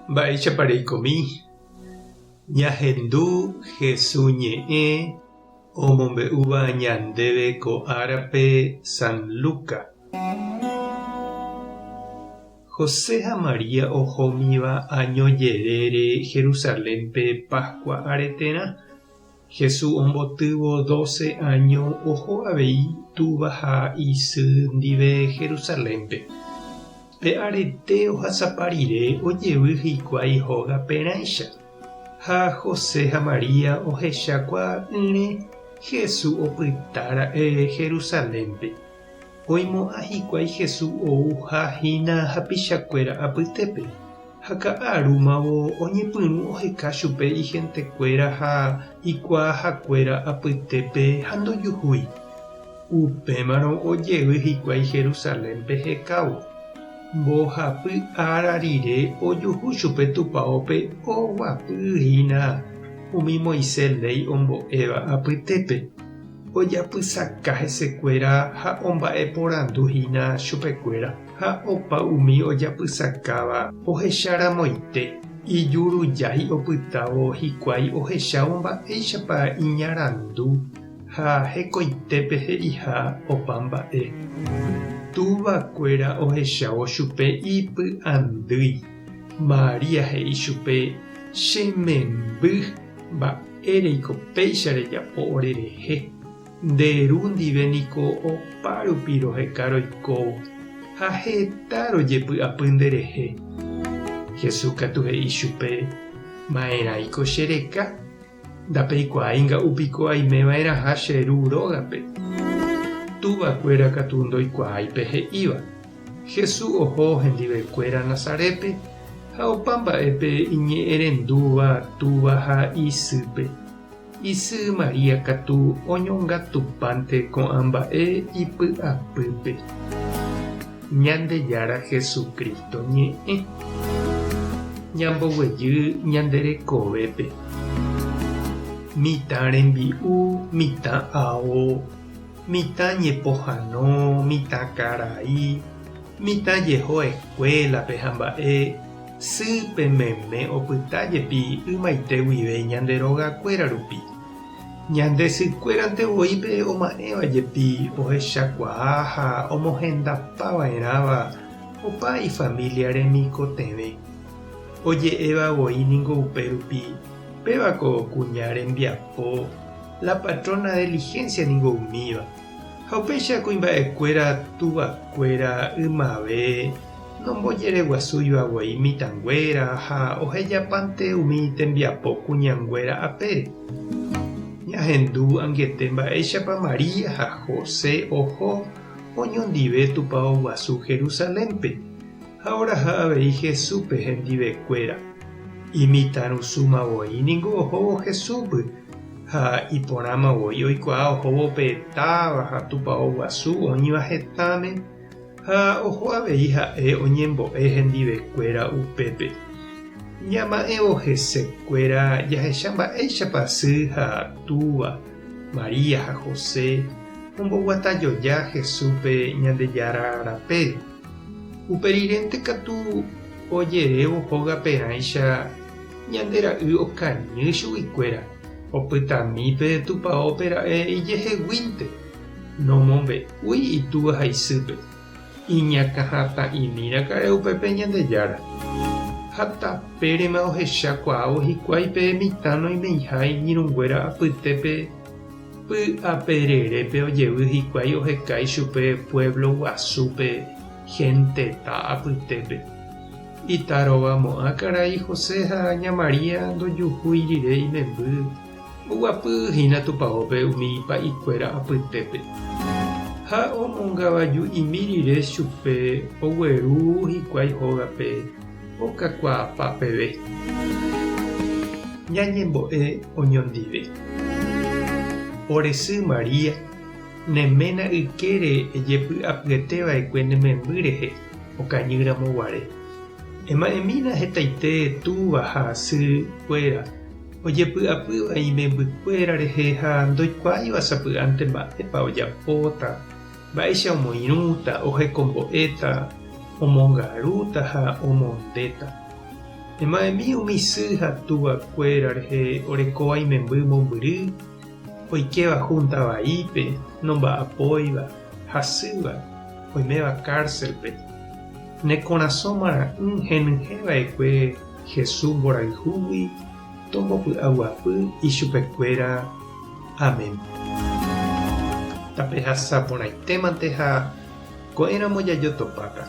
Mba'éichapareikomi ñahendu Jesús ñe'ẽ omombe'úva ñandéve ko árape San Luca. José ha María ohómiva añojerére Jerusalénpe Pascua aretérã. Jesús ombotývo 12 años oho avei túva ha isy ndive Jerusalénpe. Pe arete ohasapa rire ojevy hikuái hóga perãicha. Ha José ha María ohechákuaa Jesús opytára Jerusalénpe. Oimo'ã hikuái Jesús ou ha hína hapichakuéra apytépe. Ha ka'arúmavo oñepyrũ oheka chupe igentekuéra ha ikuaahakuéra apytépe ha ndojuhúi. Upémarõ ojevy hikuái Jerusalénpe hekávo. Mbohapy ára rire ojuhu chupe tupãópe oguapyhína umi Moisés ley ombo'éva apytépe. Ojapysaka hesekuéra ha omba'eporanduhína chupekuéra. Ha opa umi ojapysakáva ohecháramoite. Ijurujái opytávo hikuái ohechávo mba'éichapa iñarandu ha hekoitépe he'iha opa mba'e. Tuvakuéra ohechávo chupe ipy'andýi. María he'i chupe chememby mba'éreiko péicha rejapo orerehe. Nderu ndive niko opa rupi roheka roikóvo. Ha heta rojepy'apy nderehe. Jesús katu he'i chupe ma'erãiko chereka. Ndapeikuaái upiko aimeva'erãha che ru rógape. Tuvakuéra katu ndoikuaáipe he'íva. Jesús oho hendivekuéra Nazarépe ha opa mba'épe iñe'ẽrendúva túva ha isýpe. Isy María katu oñongatupánte ko'ã mba'e ipy'apýpe. Ñandejára Jesukristo ñe'ẽ. Ñamboguejy ñanderekovépe. Mitã rembi'u, mitã ao, mitã ñepohãno, mitã karai, mitã jeho escuelape ha mba'e sýpe meme opytájepi ymaite guive ñande rogakuéra rupi. Ñande sykuérantevoípe oma'ẽvajepi ohechakuaa ha omohendapava'erãva opa ifamilia remikotẽve. Oje'evavoi ningo upérupi pévako kuña rembiapo la patrona de diligencia ningo umíva. Ha upéicha kuimba'ekuéra tuvakuéra ymave nombojereguasúivavoi mitãnguéra ha ohejapante umi tembiapo kuñanguéra apére. Ñahendu anguete mba'éichapa María ha José oho oñondive tupão guasu Jerusalénpe. Ha oraha avei Jesúspe hendivekuéra. Imitarusúmavoi ningo ohóvo Jesúspe. Ha iporãmavoi oikuaa ohóvo petáva ha tupão guasu oĩva hetáme. Ha oho avei ha'e oñembo'e hendivekuéra upépe. Ñama'ẽvo hesekuéra jahecha mba'éichapa sy ha túva María ha José omboguatajoja Jesúspe Ñandejára Rapére. Uperirente katu ojerévo hóga perãicha ñande ra'y okañy chuguikuéra opytamípe tupãópe ra'e ijeheguínte nomombe'úi itúva ha isýpe. Iñakãhatã'imíra kare upépe Ñandejára. Ha tapérema ohechakuaávo hikuáipe mitã noimeiha iñirũnguéra apytépe py'apererépe ojevy hikuái ohekái chupe pueblo guasúpe hentetã apytépe. Itarovamo'ã karai José ha ña María ndojuhúi rire imemby oguapyhína tupãópe umi ipa'ikuéra apytépe. Ha omongavaju imi rire chupe ogueru hikuái hógape okakuaapa peve. Ñañembo'e oñondive. Oresy María neména ykére ejepy'apyeteva'ekue nememby rehe okañyramoguare. Ema'ẽmína hetaite túva ha sykuéra ojepy'apýva imembykuéra rehe ha ndoikuaáiva sapy'ánte mba'épa ojapóta mba'éicha omoirũta ohekombo'éta omongarúta ha omondéta. Emaemi umysy ha tuvakuéra rehe orekóva imemby mombyry, oikeva junta vaípe, nomba'apóiva, hasýva, oiméva cárcelpe. Nekorasõ mara'ỹ henyhẽva'ekue Jesús mborayhúgui tombopy'aguapy ichupekuéra. Amén. Tape hasaporãitémante ha ko'ẽramo jajotopáta.